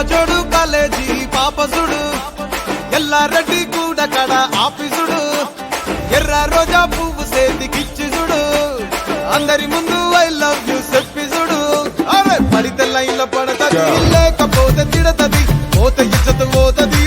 జోడు కాలేజీ పాపసుడు ఎల్లారెడ్డి కూడా కడ ఆఫీసుడు ఎర్ర రోజా పువ్వు సేతికిచ్చి చూడు అందరి ముందు ఐ లవ్ యూ చెప్పి చూడు. అరే పడితే లైన్లో పడతది లేకపోతే తిడతది పోత ఇజ్జతు పోతది